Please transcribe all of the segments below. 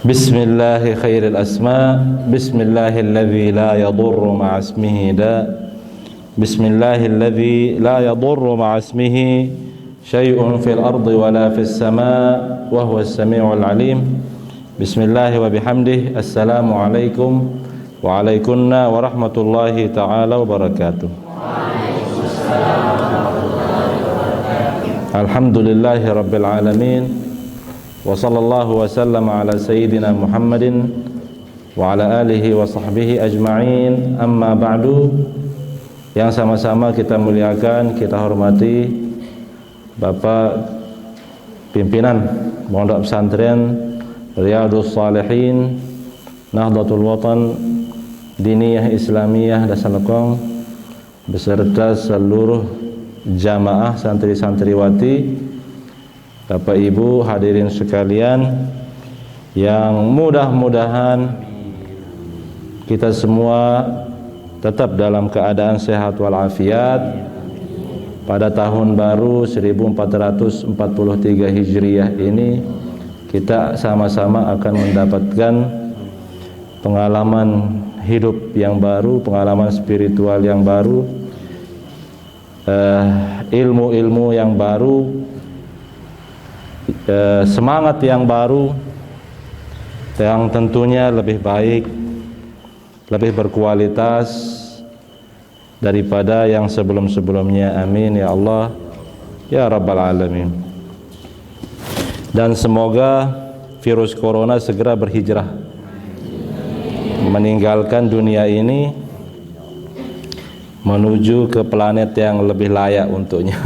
Bismillahi khairil asma, Bismillahilladzi la yadurru ma'a ismihi da, Bismillahilladzi la yadurru ma'a ismihi syai'un fil ardi wala fis sama' wa huwas sami'ul alim. Bismillahi wa bihamdih. Assalamualaikum wa alaikunna warahmatullahi ta'ala wabarakatuh. Alhamdulillahi rabbil alamin, wa sallallahu wa sallam ala sayyidina Muhammadin wa ala alihi wa sahbihi ajma'in. Amma ba'du. Yang sama-sama kita muliakan, kita hormati Bapak Pimpinan Pondok Pesantren Riyadhus Shalihin Nahdlatul Watan Diniyah Islamiyah Dasalekong beserta seluruh jamaah santri-santriwati, Bapak Ibu hadirin sekalian, yang mudah-mudahan kita semua tetap dalam keadaan sehat walafiat pada tahun baru 1443 Hijriah ini. Kita sama-sama akan mendapatkan pengalaman hidup yang baru, pengalaman spiritual yang baru, ilmu-ilmu yang baru, semangat yang baru yang tentunya lebih baik, lebih berkualitas daripada yang sebelum-sebelumnya. Amin ya Allah ya Rabbal Alamin. Dan semoga virus corona segera berhijrah meninggalkan dunia ini menuju ke planet yang lebih layak untuknya.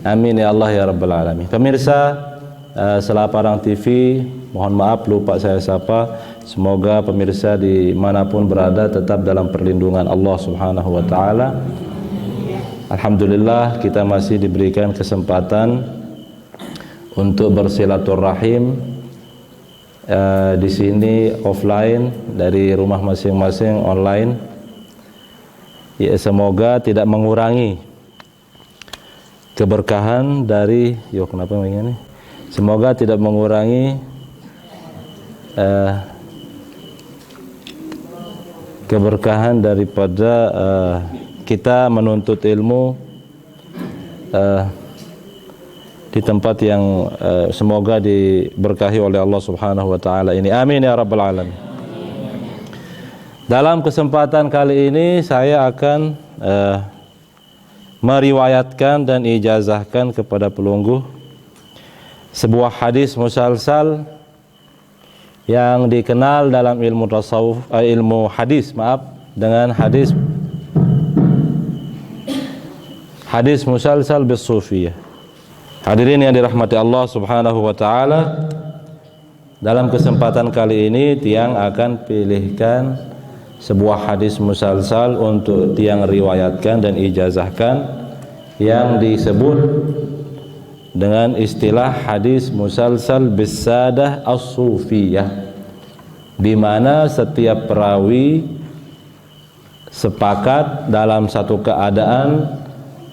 Amin ya Allah ya Rabbal Alamin. Pemirsa Selaparang TV, mohon maaf lupa saya sapa. Semoga pemirsa dimanapun berada tetap dalam perlindungan Allah Subhanahu wa Ta'ala. Alhamdulillah kita masih diberikan kesempatan untuk bersilaturahim di sini offline dari rumah masing-masing online. Ya, semoga tidak mengurangi keberkahan dari kenapa begini? Semoga tidak mengurangi keberkahan daripada kita menuntut ilmu di tempat yang semoga diberkahi oleh Allah Subhanahu wa Ta'ala ini. Amin ya Rabbal Alamin. Dalam kesempatan kali ini saya akan meriwayatkan dan ijazahkan kepada pelungguh sebuah hadis musalsal yang dikenal dalam ilmu tasawuf, ilmu hadis, dengan hadis musalsal bis sufiyah. Hadirin yang dirahmati Allah Subhanahu wa Ta'ala, dalam kesempatan kali ini Tiang akan pilihkan sebuah hadis musalsal untuk Tiang riwayatkan dan ijazahkan yang disebut dengan istilah hadis musalsal bisadah as-sufiyah, di mana setiap perawi sepakat dalam satu keadaan,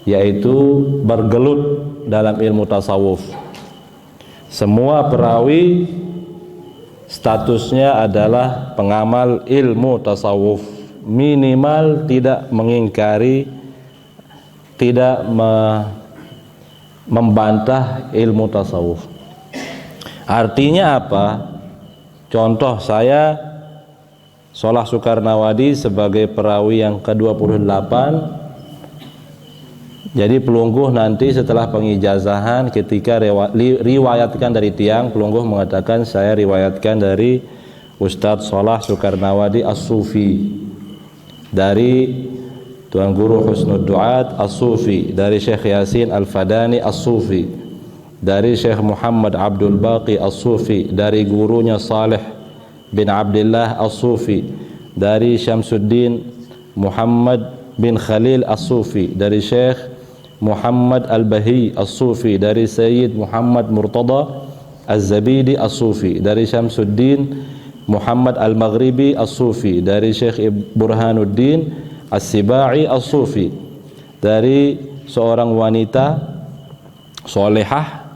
yaitu bergelut dalam ilmu tasawuf. Semua perawi statusnya adalah pengamal ilmu tasawuf, minimal tidak mengingkari, tidak membantah ilmu tasawuf. Artinya apa? Contoh, saya Sholah Sukarnawadi sebagai perawi yang ke-28. Jadi pelungguh nanti setelah pengijazahan ketika riwayatkan dari Tiang, pelungguh mengatakan saya riwayatkan dari Ustadz Sholah Sukarnawadi As-Sufi, dari Tuan Guru Husnud Duat As-Sufi, dari Syekh Yasin Al-Fadani As-Sufi, dari Syekh Muhammad Abdul Baqi As-Sufi, dari gurunya Saleh bin Abdullah As-Sufi, dari Syamsuddin Muhammad bin Khalil As-Sufi, dari Syekh Muhammad Al-Bahi As-Sufi, dari Sayyid Muhammad Murtada Az-Zabidi As-Sufi, dari Syamsuddin Muhammad Al-Maghribi As-Sufi, dari Syekh Burhanuddin As-Sibai As-Sufi, dari seorang wanita solehah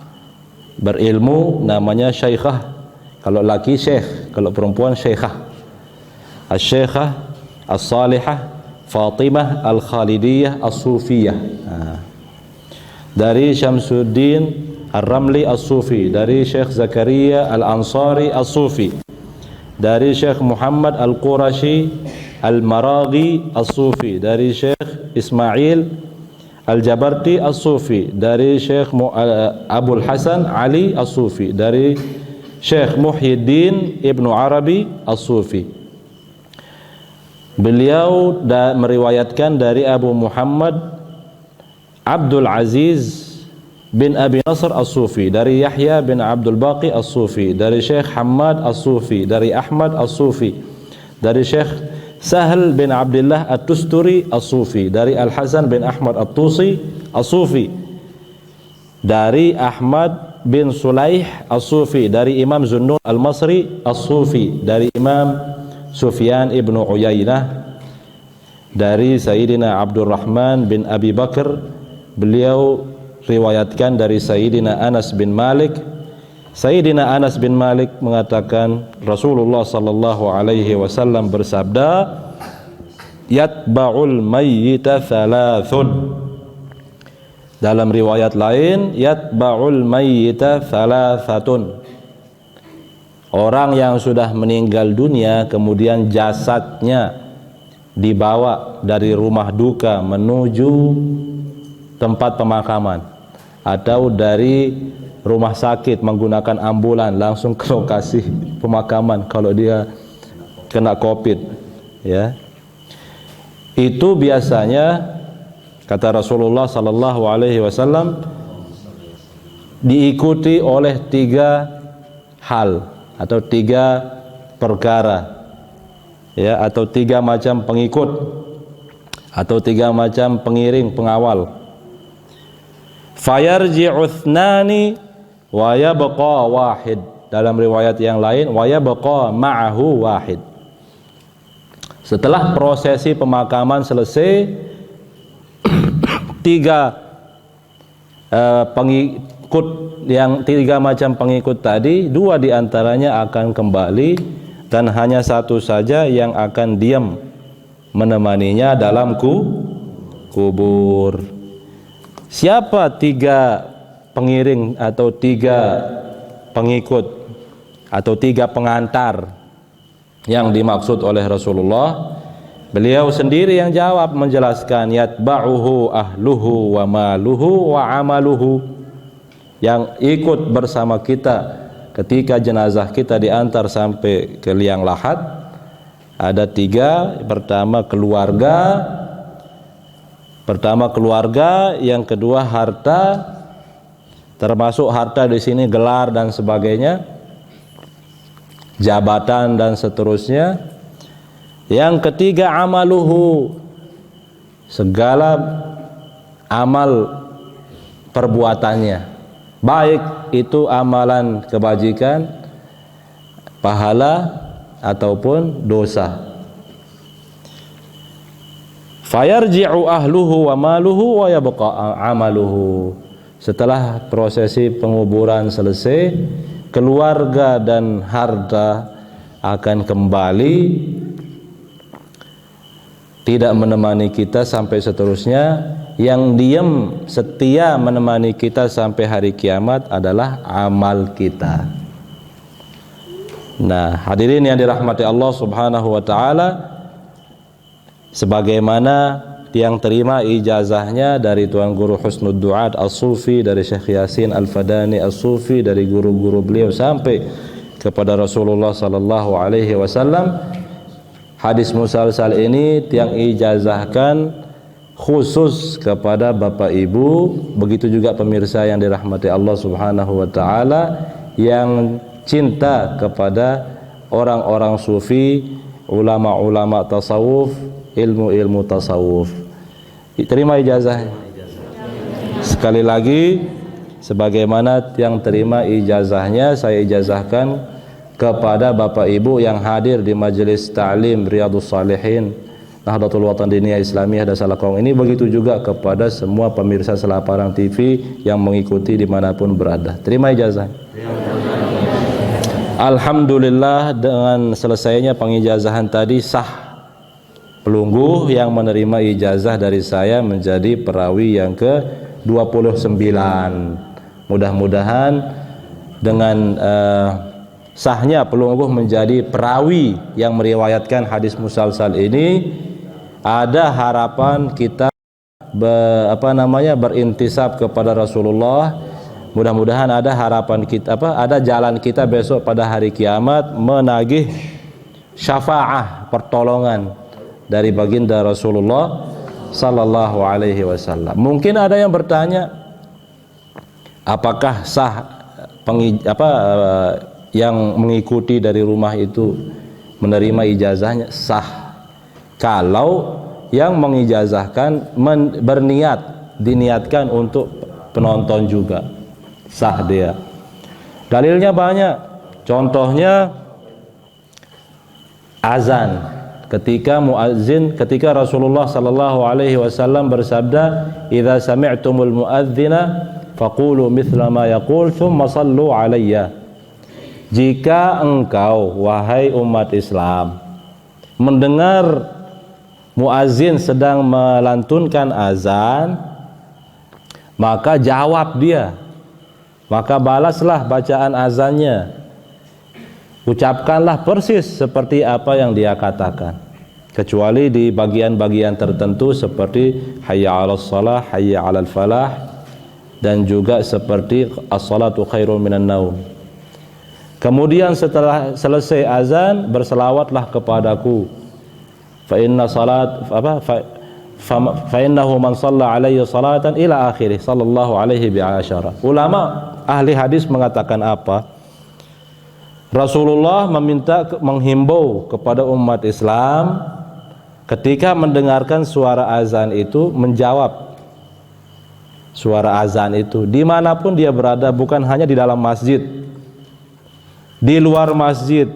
berilmu namanya Syaikhah Kalau laki syekh, kalau perempuan syekhah. Asy-Syekhah As-Salihah Fatimah Al-Khalidiyah As-Sufiyah. Dari Syamsuddin Ar-Ramli As-Sufi, dari Syekh Zakaria Al-Ansari As-Sufi, dari Syekh Muhammad Al-Qurashi Al-Maraghi As-Sufi, dari Syekh Ismail Al-Jabarti As-Sufi, dari Syekh Abul Hasan Ali As-Sufi, dari Syekh Muhyiddin Ibnu Arabi As-Sufi. Beliau meriwayatkan dari Abu Muhammad Abdul Aziz bin Abi Nasr As-Sufi, dari Yahya bin Abdul Baqi As-Sufi, dari Syekh Hamad As-Sufi, dari Ahmad As-Sufi, dari Syekh Sahal bin Abdullah At-Tusturi As-Sufi, dari Al-Hasan bin Ahmad At-Tusi As-Sufi, dari Ahmad bin Sulaih As-Sufi, dari Imam Zunnun Al-Masri As-Sufi, dari Imam Sufyan ibnu Uyainah, dari Sayyidina Abdurrahman bin Abi Bakar. Beliau riwayatkan dari Sayyidina Anas bin Malik. Sayyidina Anas bin Malik mengatakan Rasulullah sallallahu alaihi wasallam bersabda, yatba'ul mayyita thalathun. Dalam riwayat lain, yatba'ul mayyita thalathatun. Orang yang sudah meninggal dunia kemudian jasadnya dibawa dari rumah duka menuju tempat pemakaman, atau dari rumah sakit menggunakan ambulan langsung ke lokasi pemakaman kalau dia kena COVID, ya. Itu biasanya kata Rasulullah sallallahu alaihi wasallam diikuti oleh 3 hal atau 3 perkara, ya, atau 3 macam pengikut, atau 3 macam pengiring, pengawal. Fayarji'u thnani wa yabqa wahid. Dalam riwayat yang lain, wa yabqa ma'ahu wahid. Setelah prosesi pemakaman selesai, 3 pengikut, yang 3 macam pengikut tadi, 2 diantaranya akan kembali dan hanya 1 saja yang akan diam menemaninya dalam kubur. Siapa 3 pengiring atau 3 pengikut atau 3 pengantar yang dimaksud oleh Rasulullah? Beliau sendiri yang jawab, menjelaskan, yatba'uhu ahluhu wa maluhu wa amaluhu. Yang ikut bersama kita ketika jenazah kita diantar sampai ke liang lahat ada 3. Pertama keluarga, yang kedua harta, termasuk harta di sini gelar dan sebagainya, jabatan dan seterusnya. Yang ketiga amaluhu, segala amal perbuatannya, baik itu amalan kebajikan, pahala ataupun dosa. Fayarji'u ahluhu wa maluhu wa yabqa amaluhu. Setelah prosesi penguburan selesai, keluarga dan harta akan kembali, tidak menemani kita sampai seterusnya. Yang diam setia menemani kita sampai hari kiamat adalah amal kita. Nah, hadirin yang dirahmati Allah Subhanahu wa taala, sebagaimana yang terima ijazahnya dari Tuan Guru Husnud Duat As-Sufi, dari Syekh Yasin Al-Fadani As-Sufi, dari guru-guru beliau sampai kepada Rasulullah sallallahu alaihi wasallam, hadis musalsal ini yang ijazahkan khusus kepada Bapak Ibu, begitu juga pemirsa yang dirahmati Allah Subhanahu wa taala yang cinta kepada orang-orang sufi, ulama-ulama tasawuf, ilmu-ilmu tasawuf. Terima ijazah. Sekali lagi, sebagaimana yang terima ijazahnya, saya ijazahkan kepada Bapak Ibu yang hadir di majelis ta'lim Riyadhus Shalihin Nahdlatul Watan Diniyah Islamiyah Dasalakong ini, begitu juga kepada semua pemirsa Selaparang TV yang mengikuti dimanapun berada. Terima ijazah. Alhamdulillah, dengan selesainya pengijazahan tadi sah pelungguh yang menerima ijazah dari saya menjadi perawi yang ke-29. Mudah-mudahan dengan sahnya pelungguh menjadi perawi yang meriwayatkan hadis musalsal ini, ada harapan kita berintisab kepada Rasulullah. Mudah-mudahan ada harapan kita, ada jalan kita besok pada hari kiamat menagih syafaah, pertolongan dari baginda Rasulullah sallallahu alaihi wasallam. Mungkin ada yang bertanya, apakah sah yang mengikuti dari rumah itu menerima ijazahnya? Sah kalau yang mengijazahkan diniatkan untuk penonton juga, sah dia. Dalilnya banyak. Contohnya azan. Ketika Rasulullah sallallahu alaihi wasallam bersabda, "Idza sami'tumul muadzina faqulu mithla ma yaqul tsumma shallu alayya." Jika engkau wahai umat Islam mendengar muazin sedang melantunkan azan, maka jawab dia, maka balaslah bacaan azannya, ucapkanlah persis seperti apa yang dia katakan, kecuali di bagian-bagian tertentu seperti hayya 'alas shalah, hayya 'alal falah, dan juga seperti as-salatu khairun minan naum. Kemudian setelah selesai azan, berselawatlah kepadaku, fa innahu man shalla alayya salatan ila akhirih sallallahu alaihi bi'asyara. Ulama ahli hadis mengatakan apa? Rasulullah menghimbau kepada umat Islam ketika mendengarkan suara azan itu menjawab suara azan itu dimanapun dia berada, bukan hanya di dalam masjid, di luar masjid,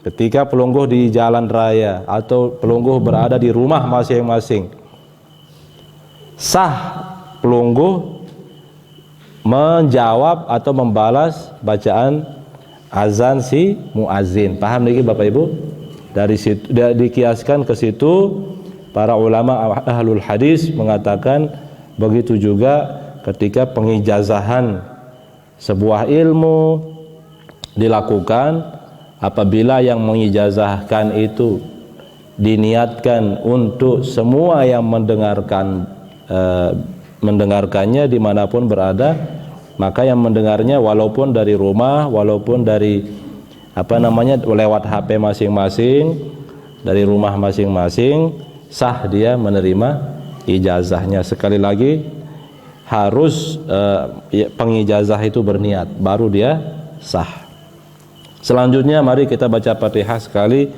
ketika pelungguh di jalan raya atau pelungguh berada di rumah masing-masing. Sah pelungguh menjawab atau membalas bacaan azan si muazin. Paham lagi Bapak Ibu? Dari situ dikiaskan ke situ para ulama ahlul hadis mengatakan begitu juga ketika pengijazahan sebuah ilmu dilakukan, apabila yang mengijazahkan itu diniatkan untuk semua yang mendengarkannya dimanapun berada, maka yang mendengarnya walaupun dari rumah, walaupun dari lewat HP masing-masing, dari rumah masing-masing, sah dia menerima ijazahnya. Sekali lagi harus pengijazah itu berniat, baru dia sah. Selanjutnya mari kita baca Fatihah sekali,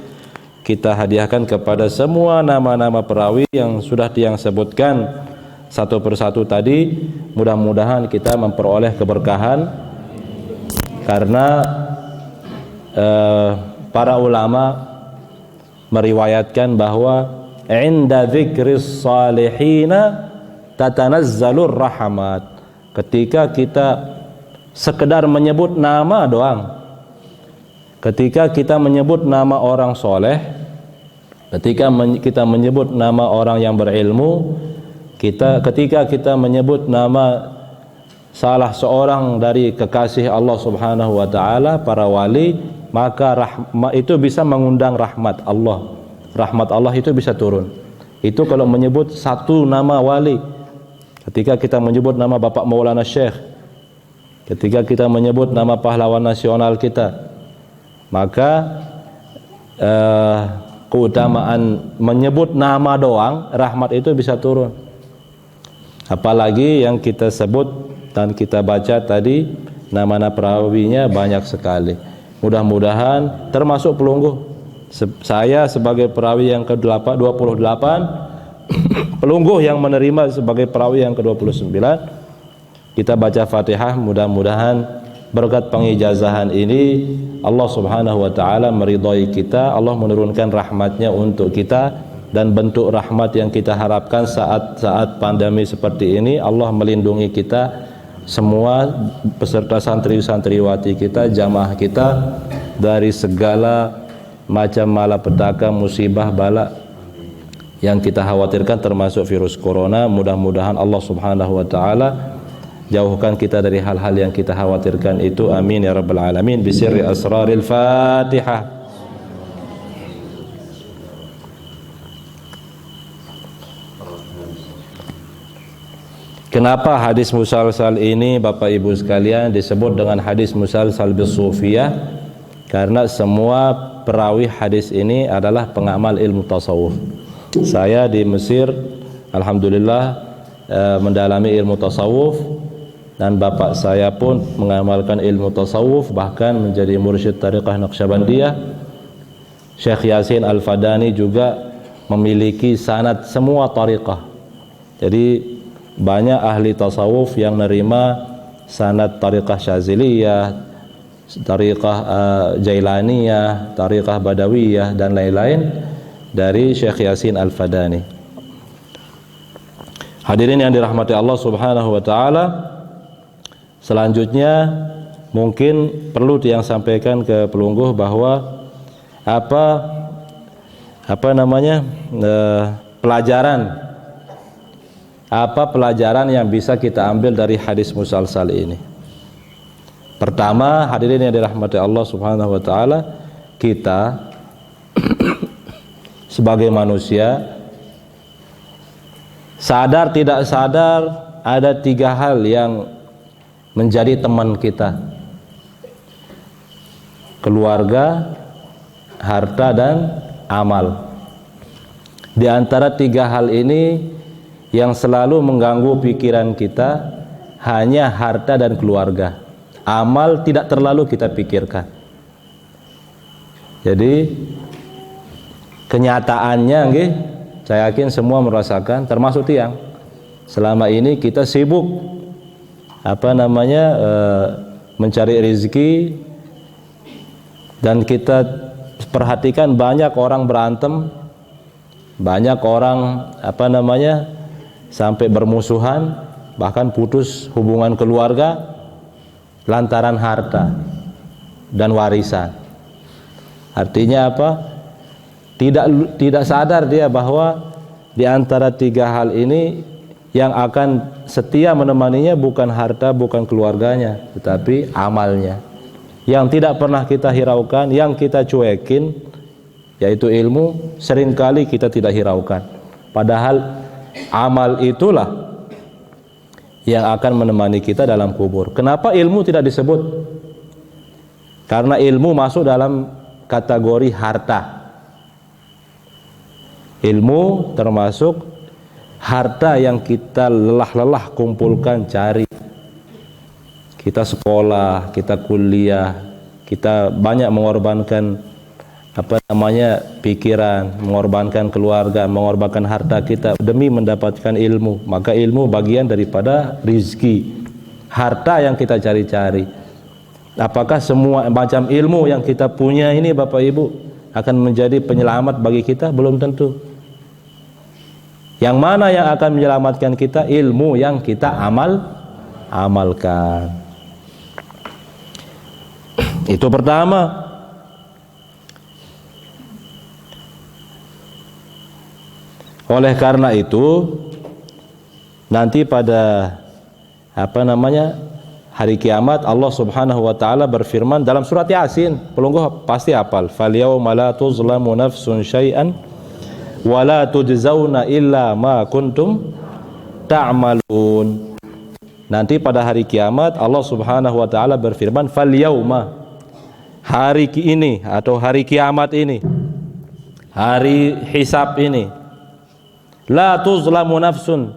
kita hadiahkan kepada semua nama-nama perawi yang sudah Tiang sebutkan satu persatu tadi. Mudah-mudahan kita memperoleh keberkahan, karena para ulama meriwayatkan bahwa inda dzikris salihina tatanazzalur rahmat. Ketika kita sekedar menyebut nama doang, ketika kita menyebut nama orang soleh, ketika kita menyebut nama orang yang berilmu, ketika kita menyebut nama salah seorang dari kekasih Allah Subhanahu wa taala, para wali, maka itu bisa mengundang rahmat Allah. Rahmat Allah itu bisa turun. Itu kalau menyebut satu nama wali. Ketika kita menyebut nama Bapak Maulana Syekh, ketika kita menyebut nama pahlawan nasional kita, maka keutamaan menyebut nama doang, rahmat itu bisa turun. Apalagi yang kita sebut dan kita baca tadi, nama-nama perawinya banyak sekali. Mudah-mudahan termasuk pelungguh. Saya sebagai perawi yang ke-28, pelungguh yang menerima sebagai perawi yang ke-29, kita baca Fatihah. Mudah-mudahan berkat pengijazahan ini Allah Subhanahu wa taala meridhai kita, Allah menurunkan rahmatnya untuk kita, dan bentuk rahmat yang kita harapkan saat pandemi seperti ini, Allah melindungi kita, semua peserta santri-santriwati kita, jamaah kita dari segala macam malapetaka, musibah, bala yang kita khawatirkan termasuk virus corona. Mudah-mudahan Allah Subhanahu wa taala jauhkan kita dari hal-hal yang kita khawatirkan itu, amin ya rabbal alamin. Bisirri asraril Fatihah. Kenapa hadis musalsal ini Bapak Ibu sekalian disebut dengan hadis musalsal bisufiyah? Karena semua perawi hadis ini adalah pengamal ilmu tasawuf. Saya di Mesir alhamdulillah mendalami ilmu tasawuf, dan bapak saya pun mengamalkan ilmu tasawuf, bahkan menjadi mursyid tariqah Naqsyabandiyah. Syekh Yasin Al-Fadani juga memiliki sanad semua tariqah. Jadi banyak ahli tasawuf yang nerima sanad tariqah Syaziliyah, tariqah Jailaniyah, tariqah Badawiyah dan lain-lain dari Syekh Yasin Al-Fadani. Hadirin yang dirahmati Allah Subhanahu wa taala, selanjutnya mungkin perlu yang sampaikan ke pelungguh bahwa pelajaran yang bisa kita ambil dari hadis musalsal ini. Pertama, hadirin yang dirahmati Allah Subhanahu wa taala, kita sebagai manusia sadar tidak sadar ada 3 hal yang menjadi teman kita: keluarga, harta, dan amal. Di antara 3 hal ini yang selalu mengganggu pikiran kita hanya harta dan keluarga. Amal tidak terlalu kita pikirkan. Jadi kenyataannya saya yakin semua merasakan, termasuk tiang. Selama ini kita sibuk mencari rezeki, dan kita perhatikan banyak orang berantem, banyak orang sampai bermusuhan, bahkan putus hubungan keluarga lantaran harta dan warisan. Artinya apa? Tidak sadar dia bahwa di antara 3 hal ini yang akan setia menemaninya bukan harta, bukan keluarganya, tetapi amalnya. Yang tidak pernah kita hiraukan, yang kita cuekin, yaitu ilmu, seringkali kita tidak hiraukan. Padahal amal itulah yang akan menemani kita dalam kubur. Kenapa ilmu tidak disebut? Karena ilmu masuk dalam kategori harta. Ilmu termasuk harta yang kita lelah-lelah kumpulkan, cari. Kita sekolah, kita kuliah, kita banyak mengorbankan pikiran, mengorbankan keluarga, mengorbankan harta kita demi mendapatkan ilmu. Maka ilmu bagian daripada rizki, harta yang kita cari-cari. Apakah semua macam ilmu yang kita punya ini Bapak Ibu akan menjadi penyelamat bagi kita? Belum tentu. Yang mana yang akan menyelamatkan kita? Ilmu yang kita amalkan. Itu pertama. Oleh karena itu, nanti pada hari kiamat Allah Subhanahu wa taala berfirman dalam surat Yasin. Pelungguh pasti hafal. Falyauma la tuzlamu nafsun syai'an wa la tujzauna illa ma kuntum ta'malun. Nanti pada hari kiamat Allah Subhanahu wa taala berfirman, falyauma, hari ini atau hari kiamat ini, hari hisab ini, la tuzlamu nafsun,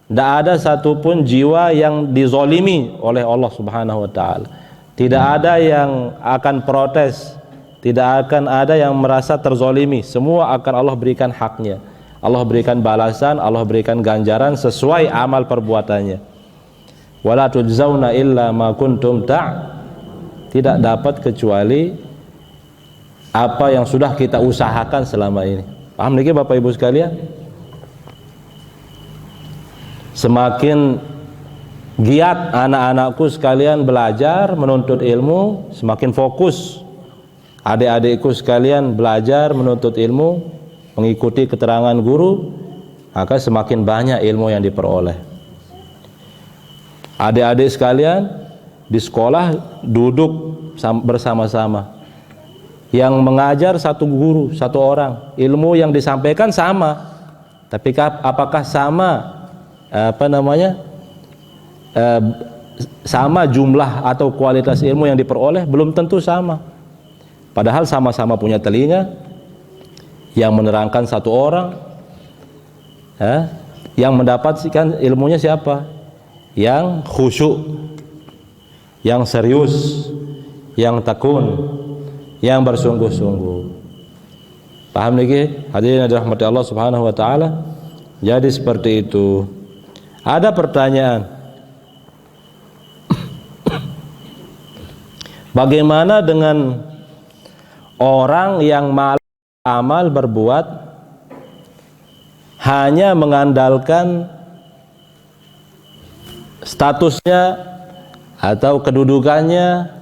tidak ada satupun jiwa yang dizolimi oleh Allah Subhanahu wa taala. Tidak ada yang akan protes, tidak akan ada yang merasa terzolimi. Semua akan Allah berikan haknya. Allah berikan balasan, Allah berikan ganjaran sesuai amal perbuatannya. Wala tujzauna illa ma kuntum tidak dapat kecuali apa yang sudah kita usahakan selama ini. Paham lagi Bapak Ibu sekalian? Semakin giat anak-anakku sekalian belajar menuntut ilmu, semakin fokus adik-adikku sekalian belajar menuntut ilmu, mengikuti keterangan guru, maka semakin banyak ilmu yang diperoleh. Adik-adik sekalian di sekolah duduk bersama-sama, yang mengajar satu guru, satu orang, ilmu yang disampaikan sama, tapi apakah sama sama jumlah atau kualitas ilmu yang diperoleh? Belum tentu sama. Padahal sama-sama punya telinga, yang menerangkan satu orang, yang mendapatkan ilmunya siapa? Yang khusyuk, yang serius, yang tekun, yang bersungguh-sungguh. Paham lagi? Hadirin yang dirahmati Allah Subhanahu wa taala. Jadi seperti itu. Ada pertanyaan, bagaimana dengan orang yang malas amal berbuat, hanya mengandalkan statusnya atau kedudukannya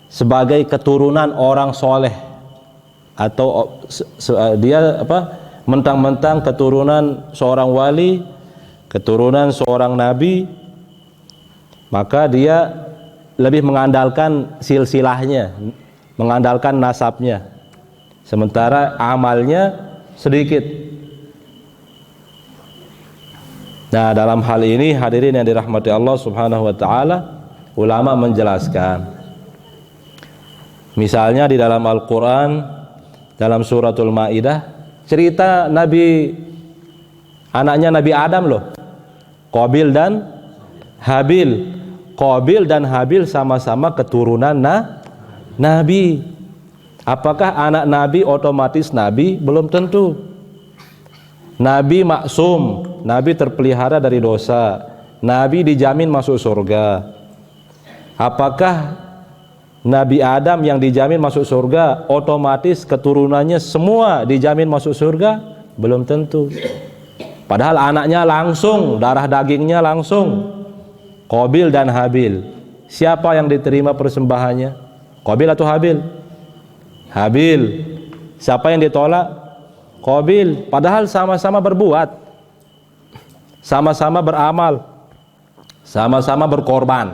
sebagai keturunan orang soleh, atau dia mentang-mentang keturunan seorang wali, keturunan seorang nabi, maka dia lebih mengandalkan silsilahnya, mengandalkan nasabnya, sementara amalnya sedikit. Nah, dalam hal ini hadirin yang dirahmati Allah Subhanahu wa taala, ulama menjelaskan. Misalnya di dalam Al-Qur'an, dalam suratul Maidah, cerita anaknya Nabi Adam loh, Qabil dan Habil. Qabil dan Habil sama-sama keturunan Nabi. Apakah anak Nabi otomatis Nabi? Belum tentu. Nabi maksum, Nabi terpelihara dari dosa, Nabi dijamin masuk surga. Apakah Nabi Adam yang dijamin masuk surga otomatis keturunannya semua dijamin masuk surga? Belum tentu. Padahal anaknya langsung, darah dagingnya langsung, Qabil dan Habil. Siapa yang diterima persembahannya? Qabil atau Habil? Habil. Siapa yang ditolak? Qabil. Padahal sama-sama berbuat, sama-sama beramal, sama-sama berkorban.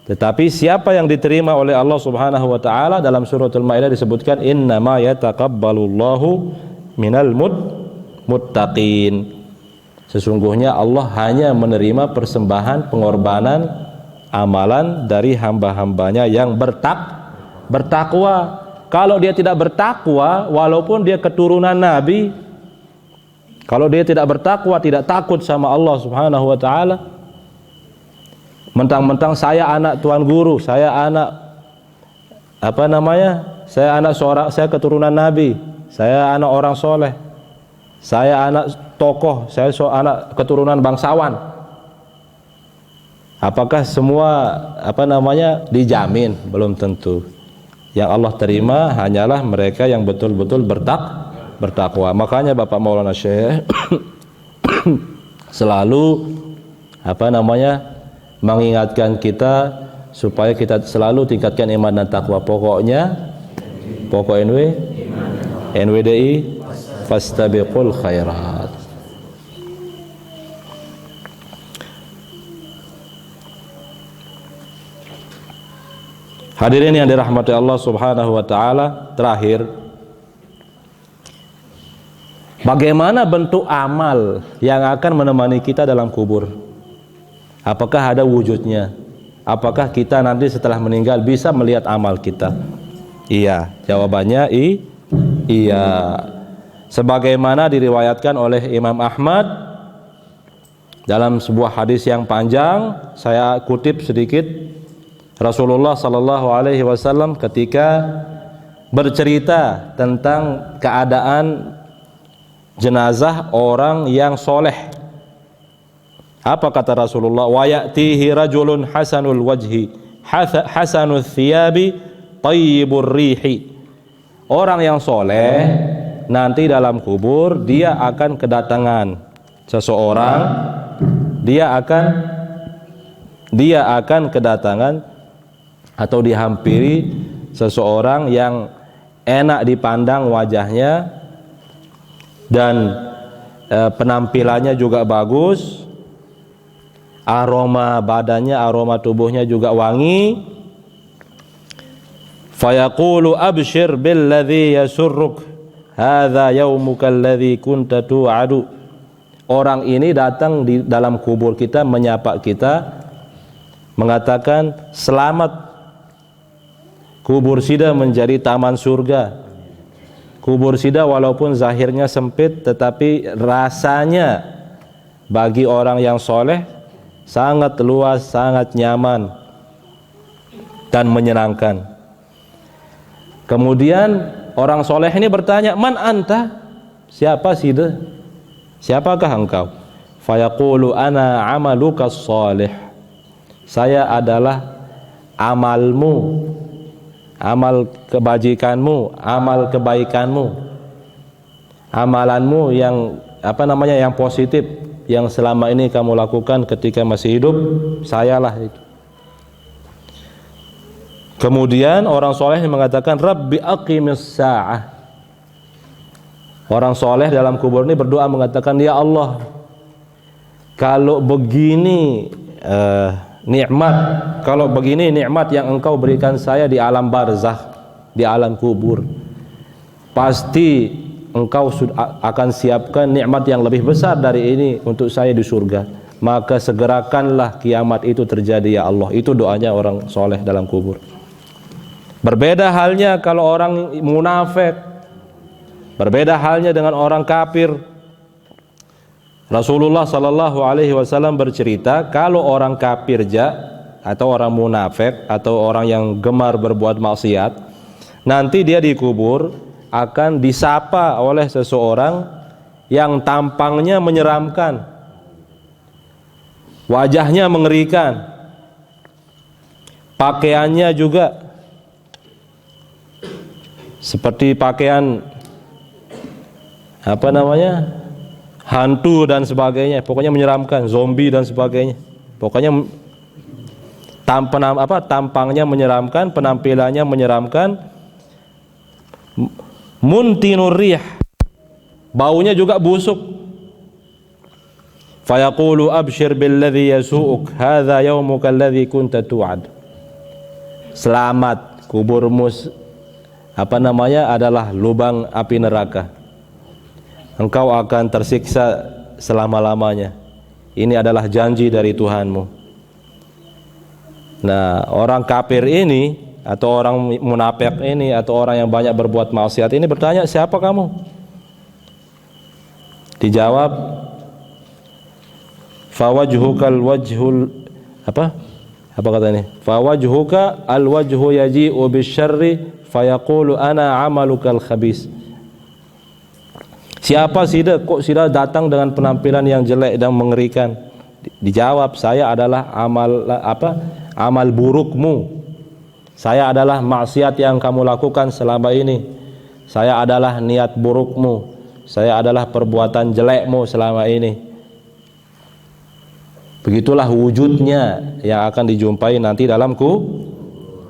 Tetapi siapa yang diterima oleh Allah Subhanahu wa taala? Dalam suratul Maidah disebutkan, innama yataqabbalullahu minal muttaqin. Sesungguhnya Allah hanya menerima persembahan, pengorbanan, amalan dari hamba-hambanya yang bertakwa. Kalau dia tidak bertakwa, walaupun dia keturunan Nabi, kalau dia tidak bertakwa, tidak takut sama Allah Subhanahu wa taala, mentang-mentang saya anak tuan guru, saya anak saya keturunan Nabi, saya anak orang soleh, saya anak tokoh, saya anak keturunan bangsawan. Apakah semua dijamin? Belum tentu. Yang Allah terima hanyalah mereka yang betul-betul bertakwa. Makanya Bapak Maulana Syekh selalu mengingatkan kita supaya kita selalu tingkatkan iman dan takwa. Pokok NWDI fastabiqul khairat. Hadirin yang dirahmati Allah Subhanahu wa taala, terakhir, bagaimana bentuk amal yang akan menemani kita dalam kubur? Apakah ada wujudnya? Apakah kita nanti setelah meninggal bisa melihat amal kita? Iya, jawabannya iya. Sebagaimana diriwayatkan oleh Imam Ahmad dalam sebuah hadis yang panjang, saya kutip sedikit. Rasulullah sallallahu alaihi wasallam ketika bercerita tentang keadaan jenazah orang yang soleh, apa kata Rasulullah? Wa ya'tihi rajulun hasanul wajhi hasanul thiyabi tayyibur rihi. Orang yang soleh nanti dalam kubur dia akan kedatangan seseorang, dia akan dia akan kedatangan atau dihampiri seseorang yang enak dipandang wajahnya dan penampilannya juga bagus, aroma badannya, aroma tubuhnya juga wangi. Fayaqulu abshir billadzi yasurruk hadza yaumuka alladzi kunta tu'adu. Orang ini datang di dalam kubur kita, menyapa kita, mengatakan selamat, kubur Sida menjadi taman surga. Kubur Sida walaupun zahirnya sempit, tetapi rasanya bagi orang yang soleh sangat luas, sangat nyaman dan menyenangkan. Kemudian orang soleh ini bertanya, man anta? Siapa Sida? Siapakah engkau? Fayaqulu ana amaluka sholih. Saya adalah amalmu, amal kebajikanmu, amal kebaikanmu, amalanmu yang yang positif, yang selama ini kamu lakukan ketika masih hidup, sayalah itu. Kemudian orang soleh mengatakan, Rabbi aqimis sa'ah. Orang soleh dalam kubur ini berdoa mengatakan, ya Allah, kalau begini nikmat, kalau begini nikmat yang engkau berikan saya di alam barzakh, di alam kubur, pasti engkau akan siapkan nikmat yang lebih besar dari ini untuk saya di surga. Maka segerakanlah kiamat itu terjadi ya Allah. Itu doanya orang soleh dalam kubur. Berbeda halnya kalau orang munafik, berbeda halnya dengan orang kafir. Rasulullah sallallahu alaihi wasallam bercerita, kalau orang kafir atau orang munafik atau orang yang gemar berbuat maksiat, nanti dia dikubur akan disapa oleh seseorang yang tampangnya menyeramkan, wajahnya mengerikan, pakaiannya juga seperti pakaian hantu dan sebagainya, pokoknya menyeramkan, zombie dan sebagainya. Pokoknya tampangnya menyeramkan, penampilannya menyeramkan. Muntinur rih, baunya juga busuk. Fayaqulu abshir billadzi yasu'uk hadza yaumuka alladzi kunta tu'ad. Selamat, kuburmu adalah lubang api neraka. Engkau akan tersiksa selama-lamanya. Ini adalah janji dari Tuhanmu. Nah, orang kafir ini atau orang munafik ini atau orang yang banyak berbuat maksiat ini bertanya, siapa kamu? Dijawab, fawajhuka alwajhul apa kata ini? Fawajhuka alwajhu yaji'u bisyarri fayaqulu ana amalukal khabis. Siapa Sida? Kok Sida datang dengan penampilan yang jelek dan mengerikan? Dijawab, saya adalah amal burukmu. Saya adalah maksiat yang kamu lakukan selama ini. Saya adalah niat burukmu. Saya adalah perbuatan jelekmu selama ini. Begitulah wujudnya yang akan dijumpai nanti dalam kubur.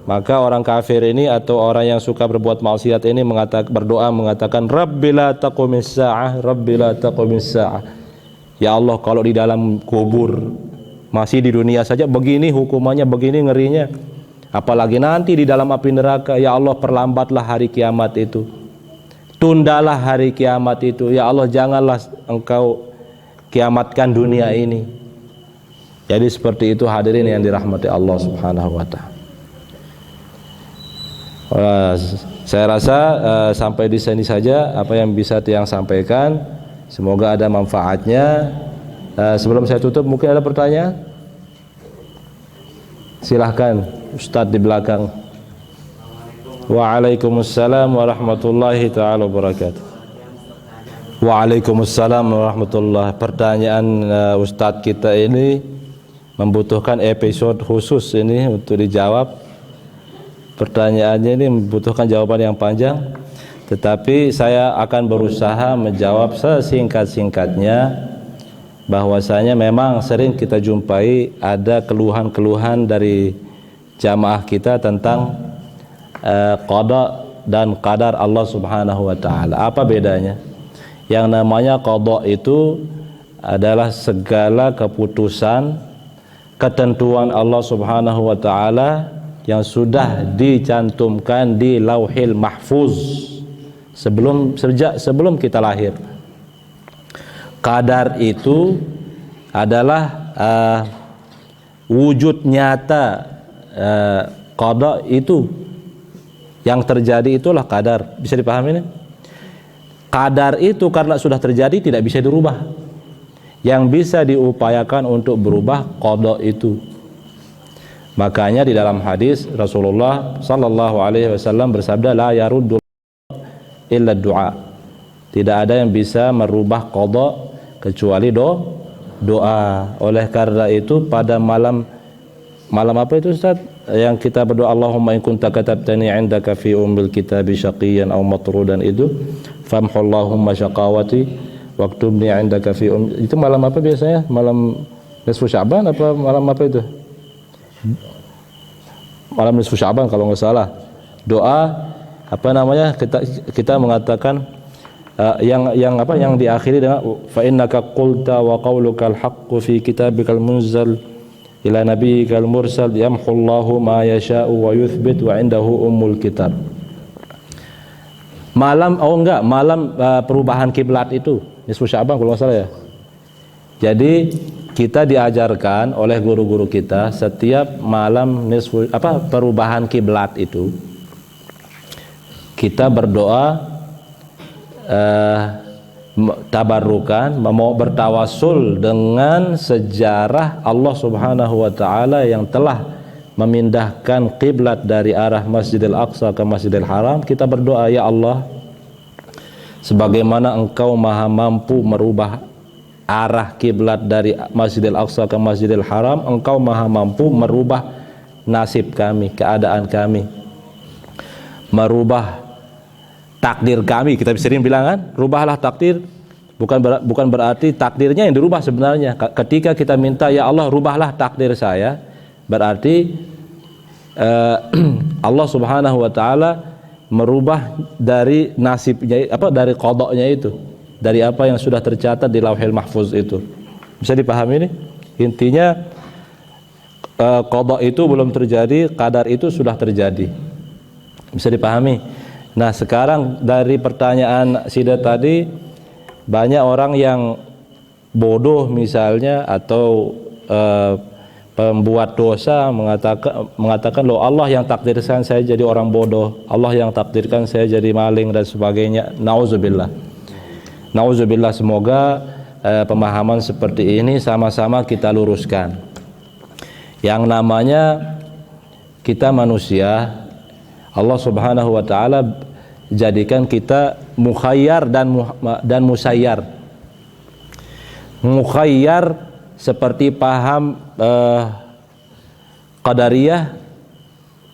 Maka orang kafir ini atau orang yang suka berbuat maksiat ini berdoa mengatakan, Rabbi la taqumis sa'ah, Rabbi la taqumis sa'ah. Ya Allah, kalau di dalam kubur, masih di dunia saja begini hukumannya, begini ngerinya, apalagi nanti di dalam api neraka. Ya Allah, perlambatlah hari kiamat itu, tundalah hari kiamat itu. Ya Allah, janganlah engkau kiamatkan dunia ini. Jadi seperti itu hadirin yang dirahmati Allah subhanahu wa ta'ala. Saya rasa sampai di sini saja apa yang bisa Tiang sampaikan. Semoga ada manfaatnya. Sebelum saya tutup, mungkin ada pertanyaan? Silahkan Ustadz di belakang. Waalaikumsalam warahmatullahi ta'ala wabarakatuh. Waalaikumsalam warahmatullahi. Pertanyaan Ustadz kita ini membutuhkan episode khusus ini untuk dijawab. Pertanyaannya ini membutuhkan jawaban yang panjang, tetapi saya akan berusaha menjawab sesingkat-singkatnya bahwasanya memang sering kita jumpai ada keluhan-keluhan dari jamaah kita tentang qada dan qadar Allah Subhanahu wa taala. Apa bedanya? Yang namanya qada itu adalah segala keputusan, ketentuan Allah Subhanahu wa taala yang sudah dicantumkan di Lauhil Mahfuz sebelum kita lahir. Qadar itu adalah wujud nyata, qada itu yang terjadi, itulah qadar. Bisa dipahami ini? Qadar itu karena sudah terjadi tidak bisa dirubah. Yang bisa diupayakan untuk berubah qada itu. Makanya di dalam hadis Rasulullah sallallahu alaihi wasallam bersabda, la yaruddu illa du'a. Tidak ada yang bisa merubah qada kecuali doa. Oleh karena itu pada malam apa itu Ustaz? Yang kita berdoa, Allahumma in kunta katabtani 'indaka fi ummil kitabi syaqiyan aw matrudan, itu famhullahumma syaqawati waktubni 'indaka fi itu malam apa biasanya? Malam nisfu Sya'ban apa malam apa itu? Malam nisfu Sya'ban kalau nggak salah. Doa apa namanya? Kita mengatakan yang diakhiri dengan fa innaka qulta wa qaulukal haqqu fi kitabikal munzal ila nabiyyikal mursal yamhullahu ma yasha'u wa yuthbit wa indahu ummul kitab. Malam perubahan kiblat itu nisfu Sya'ban kalau nggak salah ya. Jadi kita diajarkan oleh guru-guru kita setiap malam perubahan kiblat itu kita berdoa tabarrukan, mau bertawasul dengan sejarah Allah Subhanahu wa taala yang telah memindahkan kiblat dari arah Masjidil Aqsa ke Masjidil Haram. Kita berdoa, ya Allah, sebagaimana Engkau maha mampu merubah arah kiblat dari Masjidil Aqsa ke Masjidil Haram, Engkau maha mampu merubah nasib kami, keadaan kami, merubah takdir kami. Kita sering bilang kan, rubahlah takdir. Bukan berarti takdirnya yang dirubah sebenarnya. Ketika kita minta, ya Allah rubahlah takdir saya, berarti Allah Subhanahu wa taala merubah dari nasibnya, dari qadanya itu, dari apa yang sudah tercatat di Lauhil Mahfuz itu. Bisa dipahami ini? Intinya qada itu belum terjadi, qadar itu sudah terjadi. Bisa dipahami? Nah, sekarang dari pertanyaan Sida tadi, banyak orang yang bodoh misalnya atau pembuat dosa mengatakan loh, Allah yang takdirkan saya jadi orang bodoh, Allah yang takdirkan saya jadi maling dan sebagainya. Nauzubillah. Nauzubillah, semoga pemahaman seperti ini sama-sama kita luruskan. Yang namanya kita manusia, Allah Subhanahu wa taala jadikan kita mukhayyar dan musayyar. Mukhayyar seperti paham Qadariyah,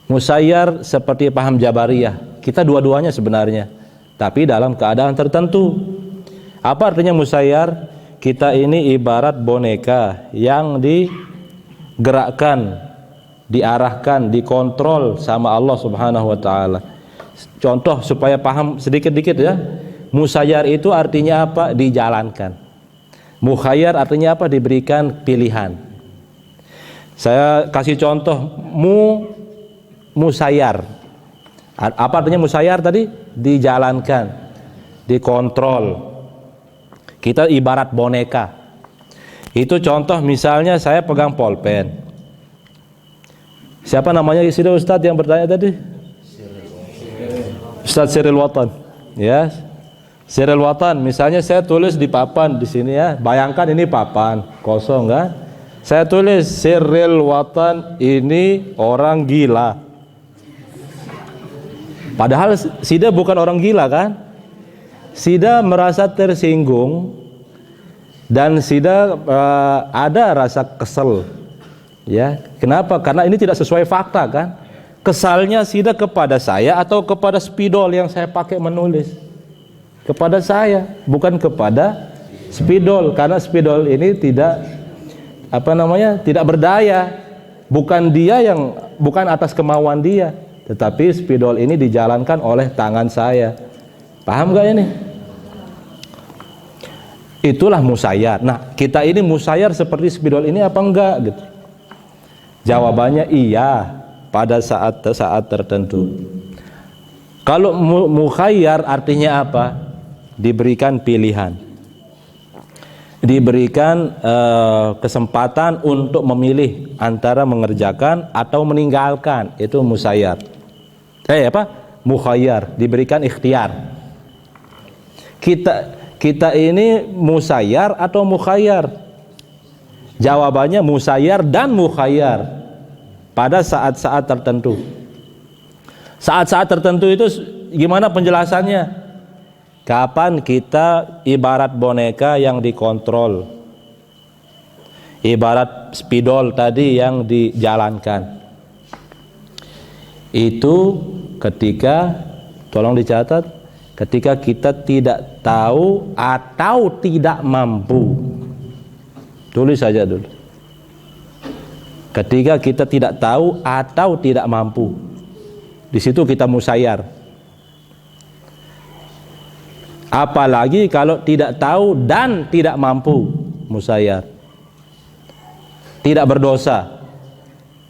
musayyar seperti paham Jabariyah. Kita dua-duanya sebenarnya, tapi dalam keadaan tertentu. Apa artinya musayyar? Kita ini ibarat boneka yang digerakkan, diarahkan, dikontrol sama Allah Subhanahu wa taala. Contoh supaya paham sedikit-dikit ya. Musayyar itu artinya apa? Dijalankan. Mukhayyar artinya apa? Diberikan pilihan. Saya kasih contoh musayyar. Apa artinya musayyar tadi? Dijalankan, dikontrol. Kita ibarat boneka. Itu contoh misalnya saya pegang pulpen. Siapa namanya Sida Ustadz yang bertanya tadi? Ustadz Siril Watan. Ya. Siril Watan, misalnya saya tulis di papan di sini ya. Bayangkan ini papan kosong kan? Saya tulis Siril Watan ini orang gila. Padahal Sida bukan orang gila kan? Sida merasa tersinggung dan Sida ada rasa kesel. Ya, kenapa? Karena ini tidak sesuai fakta kan? Kesalnya Sida kepada saya atau kepada spidol yang saya pakai menulis? Kepada saya, bukan kepada spidol, karena spidol ini tidak tidak berdaya. Bukan atas kemauan dia, tetapi spidol ini dijalankan oleh tangan saya. Paham gak ini? Itulah musayyar. Nah, kita ini musayyar seperti spidol ini apa enggak gitu? Jawabannya iya, pada saat tertentu. Kalau mukhayyar artinya apa? Diberikan pilihan, diberikan kesempatan untuk memilih antara mengerjakan atau meninggalkan. Itu musayyar. Mukhayyar, diberikan ikhtiar. Kita ini musayyar atau mukhayyar? Jawabannya musayyar dan mukhayyar pada saat-saat tertentu. Saat-saat tertentu itu gimana penjelasannya? Kapan kita ibarat boneka yang dikontrol, ibarat spidol tadi yang dijalankan. Itu ketika, tolong dicatat, ketika kita tidak tahu atau tidak mampu. Tulis saja dulu. Ketika kita tidak tahu atau tidak mampu, di situ kita musayyar. Apalagi kalau tidak tahu dan tidak mampu, musayyar. Tidak berdosa.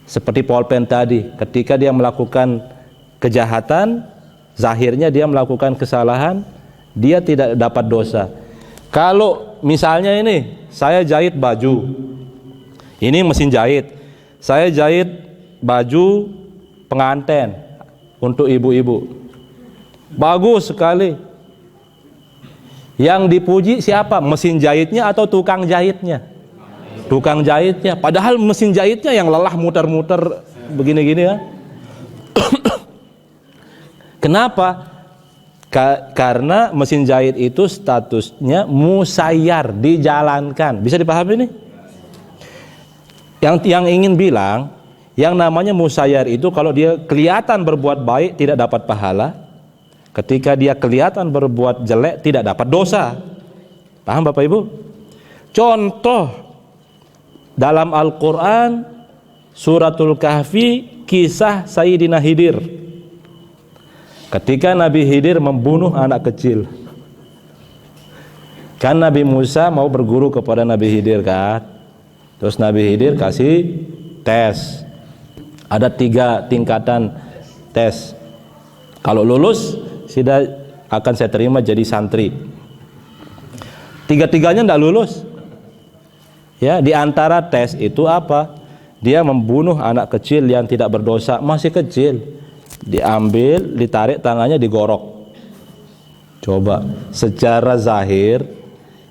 Seperti pulpen tadi, ketika dia melakukan kejahatan, zahirnya dia melakukan kesalahan, dia tidak dapat dosa. Kalau misalnya ini, saya jahit baju, ini mesin jahit, saya jahit baju pengantin untuk ibu-ibu, bagus sekali. Yang dipuji siapa? Mesin jahitnya atau tukang jahitnya? Tukang jahitnya. Padahal mesin jahitnya yang lelah muter-muter begini-gini ya. Kenapa? Karena mesin jahit itu statusnya musayyar, dijalankan. Bisa dipahami ini? Yang ingin bilang, yang namanya musayyar itu kalau dia kelihatan berbuat baik tidak dapat pahala, ketika dia kelihatan berbuat jelek tidak dapat dosa. Paham Bapak Ibu? Contoh dalam Al-Quran Suratul Kahfi, kisah Sayyidina Khidir. Ketika Nabi Khidir membunuh anak kecil, kan Nabi Musa mau berguru kepada Nabi Khidir kan, terus Nabi Khidir kasih tes. Ada 3 tingkatan tes. Kalau lulus sudah akan saya terima jadi santri. 3-tiganya tidak lulus. Ya, di antara tes itu apa? Dia membunuh anak kecil yang tidak berdosa, masih kecil. Diambil, ditarik tangannya, digorok. Coba secara zahir,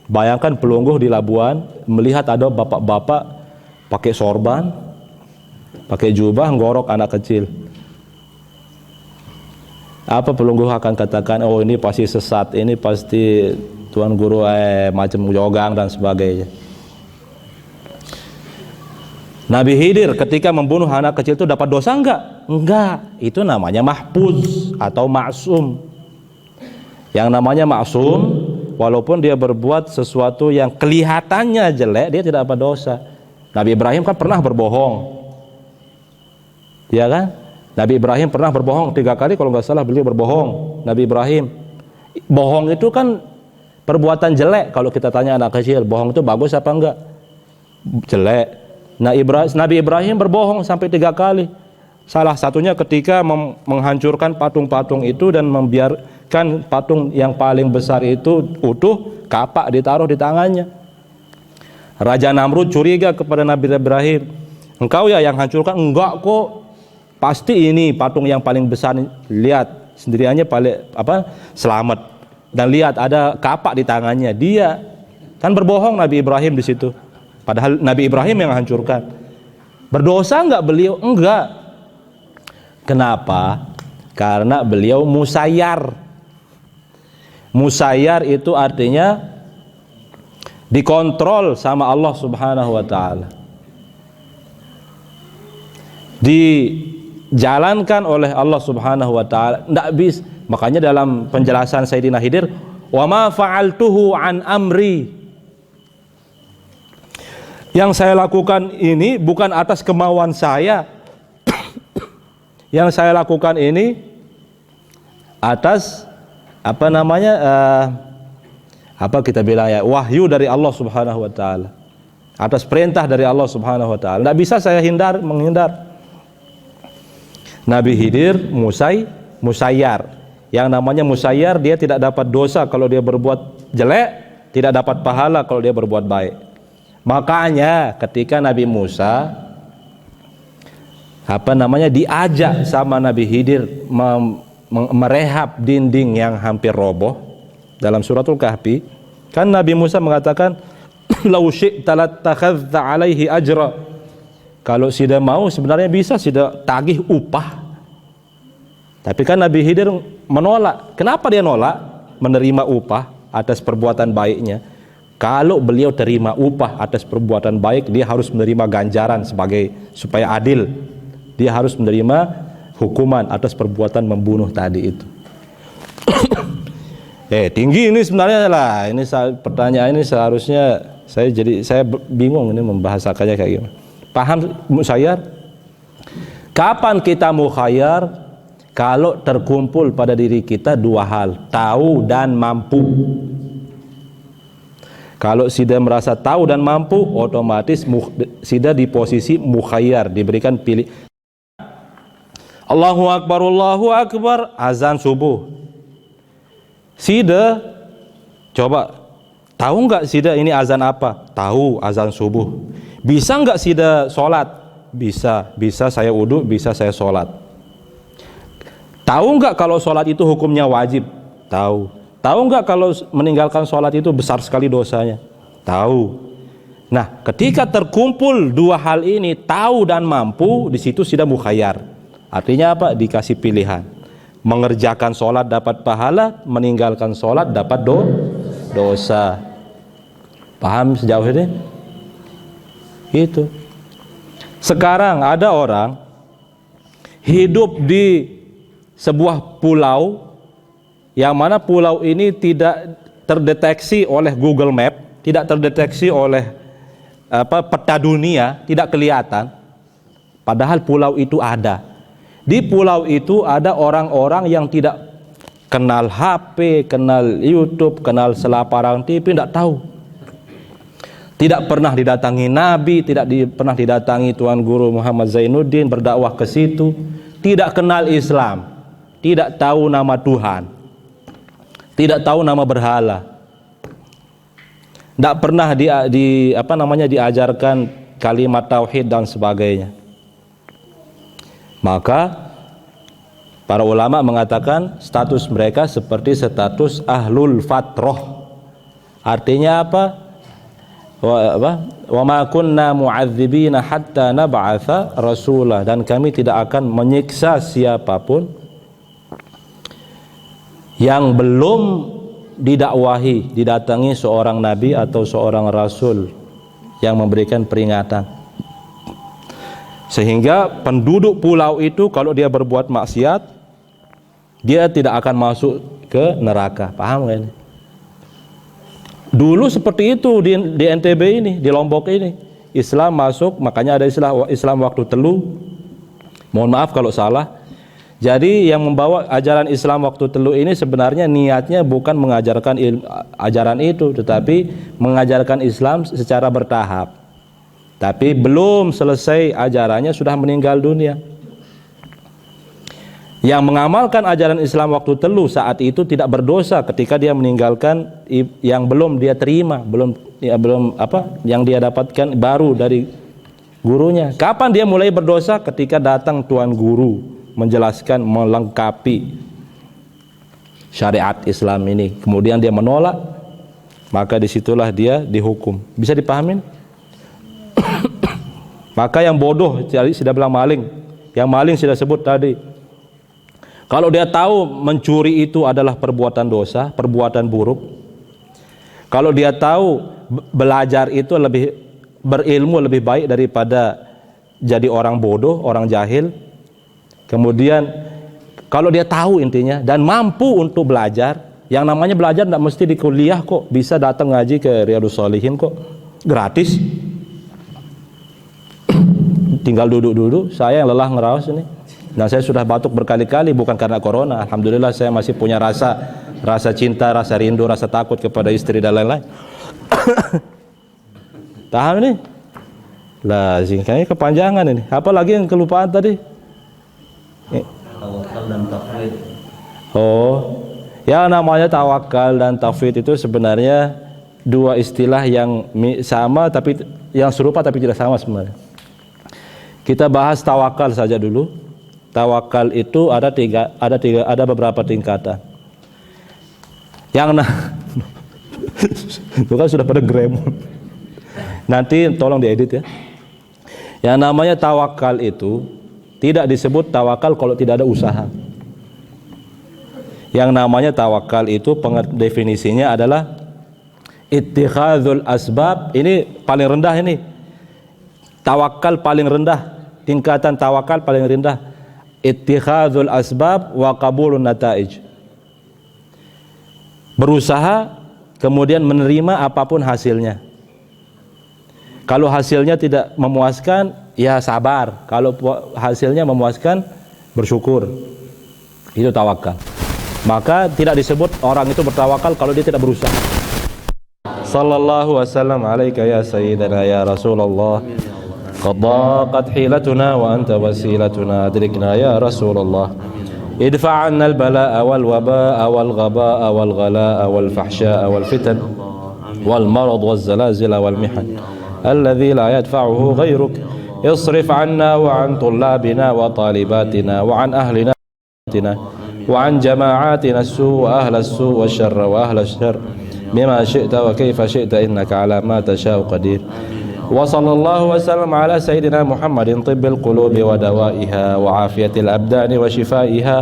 bayangkan pelungguh di Labuan melihat ada bapak-bapak pakai sorban, pakai jubah, ngorok anak kecil. Apa pelungguh akan katakan? Oh, ini pasti sesat, ini pasti tuan guru macam jogang dan sebagainya. Nabi Khidir ketika membunuh anak kecil itu dapat dosa enggak? Enggak. Itu namanya mahfuz atau maksum. Yang namanya maksum, walaupun dia berbuat sesuatu yang kelihatannya jelek, dia tidak dapat dosa. Nabi Ibrahim kan pernah berbohong, ya kan? Nabi Ibrahim pernah berbohong 3 kali kalau nggak salah, beliau berbohong. Nabi Ibrahim, bohong itu kan perbuatan jelek. Kalau kita tanya anak kecil, bohong itu bagus apa enggak? Jelek. Nah, Nabi Ibrahim berbohong sampai 3 kali. Salah satunya ketika menghancurkan patung-patung itu dan membiarkan patung yang paling besar itu utuh, kapak ditaruh di tangannya. Raja Namrud curiga kepada Nabi Ibrahim, engkau ya yang hancurkan? Enggak kok, pasti ini patung yang paling besar. Lihat sendiriannya paling selamat, dan lihat ada kapak di tangannya. Dia kan berbohong Nabi Ibrahim di situ. Padahal Nabi Ibrahim yang hancurkan. Berdosa enggak beliau? Enggak. Kenapa? Karena beliau musayyar. Musayyar itu artinya dikontrol sama Allah Subhanahu wa taala. Dijalankan oleh Allah Subhanahu wa taala. Enggak bisa. Makanya dalam penjelasan Sayyidina Khidir, "Wa ma fa'altuhu an amri." Yang saya lakukan ini bukan atas kemauan saya. Yang saya lakukan ini atas apa kita bilang ya, wahyu dari Allah Subhanahu wa taala. Atas perintah dari Allah Subhanahu wa taala. Tidak bisa saya menghindar. Nabi Khidir musayyar. Yang namanya musayyar, dia tidak dapat dosa kalau dia berbuat jelek, tidak dapat pahala kalau dia berbuat baik. Makanya ketika Nabi Musa diajak sama Nabi Khidir merehab dinding yang hampir roboh dalam suratul Kahfi, kan Nabi Musa mengatakan lau syi'ta lattakhadhta 'alaihi ajra. Kalau sudah mau sebenarnya bisa sudah tagih upah. Tapi kan Nabi Khidir menolak. Kenapa dia nolak menerima upah atas perbuatan baiknya? Kalau beliau terima upah atas perbuatan baik, dia harus menerima ganjaran supaya adil. Dia harus menerima hukuman atas perbuatan membunuh tadi itu. Tinggi ini sebenarnya lah. Ini pertanyaan ini seharusnya saya bingung ini membahasakannya kayak gimana. Paham musayyar? Kapan kita mukhayyar? Kalau terkumpul pada diri kita dua hal, tahu dan mampu. Kalau sudah merasa tahu dan mampu, otomatis sudah di posisi mukhayyar, diberikan pilih. Allahu Akbar, azan subuh. Sida, coba tahu nggak Sida ini azan apa? Tahu, azan subuh. Bisa nggak Sida sholat? Bisa saya wudu, bisa saya sholat. Tahu nggak kalau sholat itu hukumnya wajib? Tahu. Tahu nggak kalau meninggalkan sholat itu besar sekali dosanya? Tahu. Nah, ketika terkumpul dua hal ini, tahu dan mampu, di situ sudah mukhayyar. Artinya apa? Dikasih pilihan. Mengerjakan sholat dapat pahala, meninggalkan sholat dapat dosa. Paham sejauh ini? Itu. Sekarang ada orang hidup di sebuah pulau yang mana pulau ini tidak terdeteksi oleh Google Map, tidak terdeteksi oleh peta dunia, tidak kelihatan. Padahal pulau itu ada. Di pulau itu ada orang-orang yang tidak kenal HP, kenal YouTube, kenal selaparang TV, tidak tahu. Tidak pernah didatangi Nabi, pernah didatangi Tuan Guru Muhammad Zainuddin berdakwah ke situ, tidak kenal Islam. Tidak tahu nama Tuhan, tidak tahu nama berhala, tidak pernah diajarkan kalimat tauhid dan sebagainya. Maka para ulama mengatakan status mereka seperti status ahlul fatroh. Artinya apa? Wa ma kunna mu'adzibina hatta nab'atha rasulah, dan kami tidak akan menyiksa siapapun yang belum didatangi seorang nabi atau seorang rasul yang memberikan peringatan. Sehingga penduduk pulau itu kalau dia berbuat maksiat, dia tidak akan masuk ke neraka. Paham gak ini? Dulu seperti itu di NTB ini, di Lombok ini. Islam masuk, makanya ada istilah Islam waktu telu. Mohon maaf kalau salah. Jadi yang membawa ajaran Islam waktu telu ini sebenarnya niatnya bukan mengajarkan ajaran itu, tetapi mengajarkan Islam secara bertahap. Tapi belum selesai ajarannya sudah meninggal dunia. Yang mengamalkan ajaran Islam waktu telu saat itu tidak berdosa ketika dia meninggalkan yang belum dia terima, yang dia dapatkan baru dari gurunya. Kapan dia mulai berdosa? Ketika datang Tuan Guru menjelaskan, melengkapi syariat Islam ini, kemudian dia menolak, maka disitulah dia dihukum. Bisa dipahamin? Maka yang bodoh sudah bilang maling, yang maling sudah sebut tadi. Kalau dia tahu mencuri itu adalah perbuatan dosa, perbuatan buruk, kalau dia tahu belajar itu berilmu lebih baik daripada jadi orang bodoh, orang jahil, kemudian kalau dia tahu intinya dan mampu untuk belajar, yang namanya belajar tidak mesti di kuliah kok, bisa datang ngaji ke Riyadhus Shalihin kok, gratis. tinggal duduk-duduk, saya yang lelah ngeraos ini. Nah, saya sudah batuk berkali-kali bukan karena corona. Alhamdulillah saya masih punya rasa cinta, rasa rindu, rasa takut kepada istri dan lain-lain. Tahan nih. Lah, singkatnya kepanjangan ini. Apalagi yang kelupaan tadi? Tawakal dan tafwid. Oh, yang namanya tawakal dan tafwid itu sebenarnya dua istilah yang sama tapi yang serupa tapi tidak sama sebenarnya. Kita bahas tawakal saja dulu. Tawakal itu ada beberapa tingkatan. Yang itu kan sudah pada gremon. Nanti tolong diedit ya. Yang namanya tawakal itu tidak disebut tawakal kalau tidak ada usaha. Yang namanya tawakal itu definisinya adalah ittikhadzul asbab. Ini paling rendah ini. Tawakal paling rendah, tingkatan tawakal paling rendah. Ittikhadzul asbab wa qabulun nataij. Berusaha kemudian menerima apapun hasilnya. Kalau hasilnya tidak memuaskan, ya sabar. Kalau hasilnya memuaskan, bersyukur. Itu tawakal. Maka tidak disebut orang itu bertawakal kalau dia tidak berusaha. Sallallahu wasallam alaika ya sayyidina ya Rasulullah. Qad daqat hilatuna wa anta wasilatuna adrikna ya Rasulullah. Idfa' 'anna al-bala'a wal waba'a wal ghaba'a wal ghala'a wal fahsya'a wal fitan wal marad wal zalazila wal mihan. الذي لا يدفعه غيرك اصرف عنا وعن طلابنا وطالباتنا وعن أهلنا وعن جماعاتنا السوء وأهل السوء والشر وأهل الشر بما شئت وكيف شئت إنك على ما تشاء قدير وصلى الله وسلم على سيدنا محمد طب القلوب ودوائها وعافية الأبدان وشفائها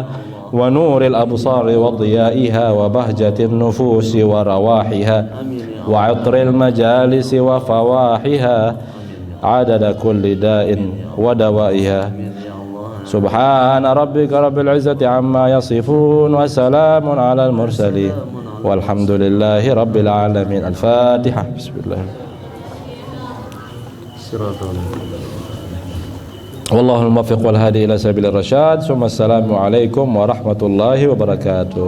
ونور الأبصار وضيائها وبهجة النفوس ورواحها وعطر المجالس وفواحها عدد كل داء ودوائها سبحان ربك رب العزة عما يصفون وسلام على المرسلين والحمد لله رب العالمين. الفاتحة. بسم الله. والله الموفق والهادي إلى سبيل الرشاد. ثم السلام عليكم ورحمة الله وبركاته.